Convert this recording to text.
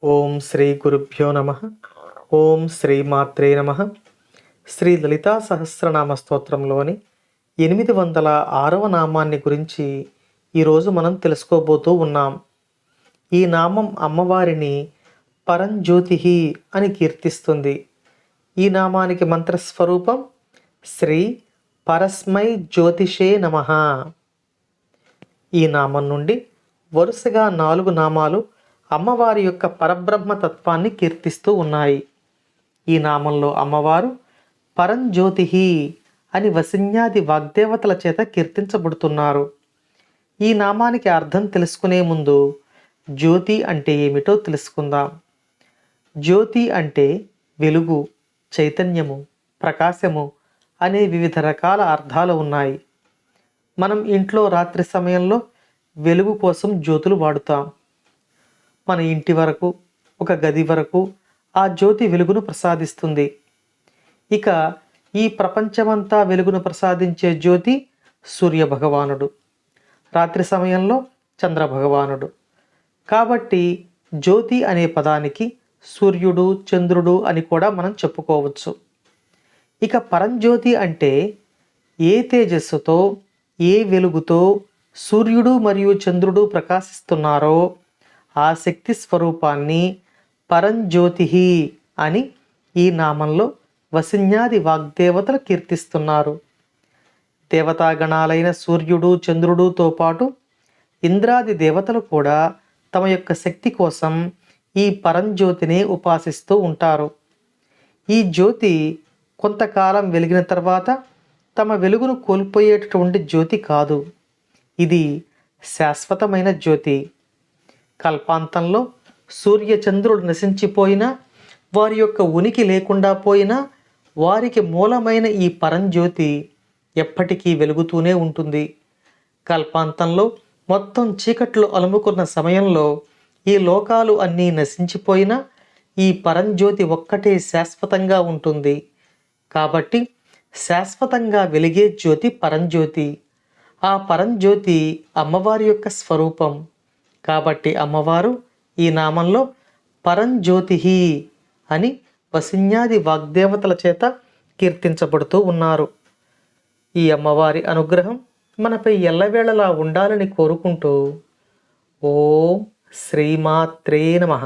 ఓం శ్రీ గురుభ్యో నమ. ఓం శ్రీ మాత్రే నమ. శ్రీ లలితా సహస్రనామ స్తోత్రంలోని 806వ నామాన్ని గురించి ఈరోజు మనం తెలుసుకోబోతూ ఉన్నాం. ఈ నామం అమ్మవారిని పరంజ్యోతి అని కీర్తిస్తుంది. ఈ నామానికి మంత్రస్వరూపం శ్రీ పరస్మై జ్యోతిషే నమః. ఈ నామం నుండి వరుసగా 4 నామాలు అమ్మవారి యొక్క పరబ్రహ్మ తత్వాన్ని కీర్తిస్తూ ఉన్నాయి. ఈ నామంలో అమ్మవారు పరంజ్యోతి అని వసిన్యాది వాగ్దేవతల చేత కీర్తించబడుతున్నారు. ఈ నామానికి అర్థం తెలుసుకునే ముందు జ్యోతి అంటే ఏమిటో తెలుసుకుందాం. జ్యోతి అంటే వెలుగు, చైతన్యము, ప్రకాశము అనే వివిధ రకాల అర్థాలు ఉన్నాయి. మనం ఇంట్లో రాత్రి సమయంలో వెలుగు కోసం జ్యోతులు వాడుతాం. మన ఇంటి వరకు, ఒక గది వరకు ఆ జ్యోతి వెలుగును ప్రసాదిస్తుంది. ఇక ఈ ప్రపంచమంతా వెలుగును ప్రసాదించే జ్యోతి సూర్య భగవానుడు, రాత్రి సమయంలో చంద్ర భగవానుడు. కాబట్టి జ్యోతి అనే పదానికి సూర్యుడు, చంద్రుడు అని కూడా మనం చెప్పుకోవచ్చు. ఇక పరంజ్యోతి అంటే ఏ తేజస్సుతో, ఏ వెలుగుతో సూర్యుడు మరియు చంద్రుడు ప్రకాశిస్తున్నారో ఆ శక్తి స్వరూపాన్ని పరంజ్యోతి అని ఈ నామంలో వసిన్యాది వాగ్దేవతలు కీర్తిస్తున్నారు. దేవతాగణాలైన సూర్యుడు, చంద్రుడుతో పాటు ఇంద్రాది దేవతలు కూడా తమ యొక్క శక్తి కోసం ఈ పరంజ్యోతిని ఉపాసిస్తూ ఉంటారు. ఈ జ్యోతి కొంతకాలం వెలిగిన తర్వాత తమ వెలుగును కోల్పోయేటటువంటి జ్యోతి కాదు. ఇది శాశ్వతమైన జ్యోతి. కల్పాంతంలో సూర్య చంద్రుడు నశించిపోయినా, వారి యొక్క ఉనికి లేకుండా పోయినా, వారికి మూలమైన ఈ పరంజ్యోతి ఎప్పటికీ వెలుగుతూనే ఉంటుంది. కల్పాంతంలో మొత్తం చీకట్లు అలుముకున్న సమయంలో ఈ లోకాలు అన్నీ నశించిపోయినా ఈ పరంజ్యోతి ఒక్కటే శాశ్వతంగా ఉంటుంది. కాబట్టి శాశ్వతంగా వెలిగే జ్యోతి పరంజ్యోతి. ఆ పరంజ్యోతి అమ్మవారి యొక్క స్వరూపం. కాబట్టి అమ్మవారు ఈ నామంలో పరంజ్యోతి అని వసిన్యాది వాగ్దేవతల చేత కీర్తించబడుతూ ఉన్నారు. ఈ అమ్మవారి అనుగ్రహం మనపై ఎల్లవేళలా ఉండాలని కోరుకుంటూ ఓం శ్రీమాత్రే నమః.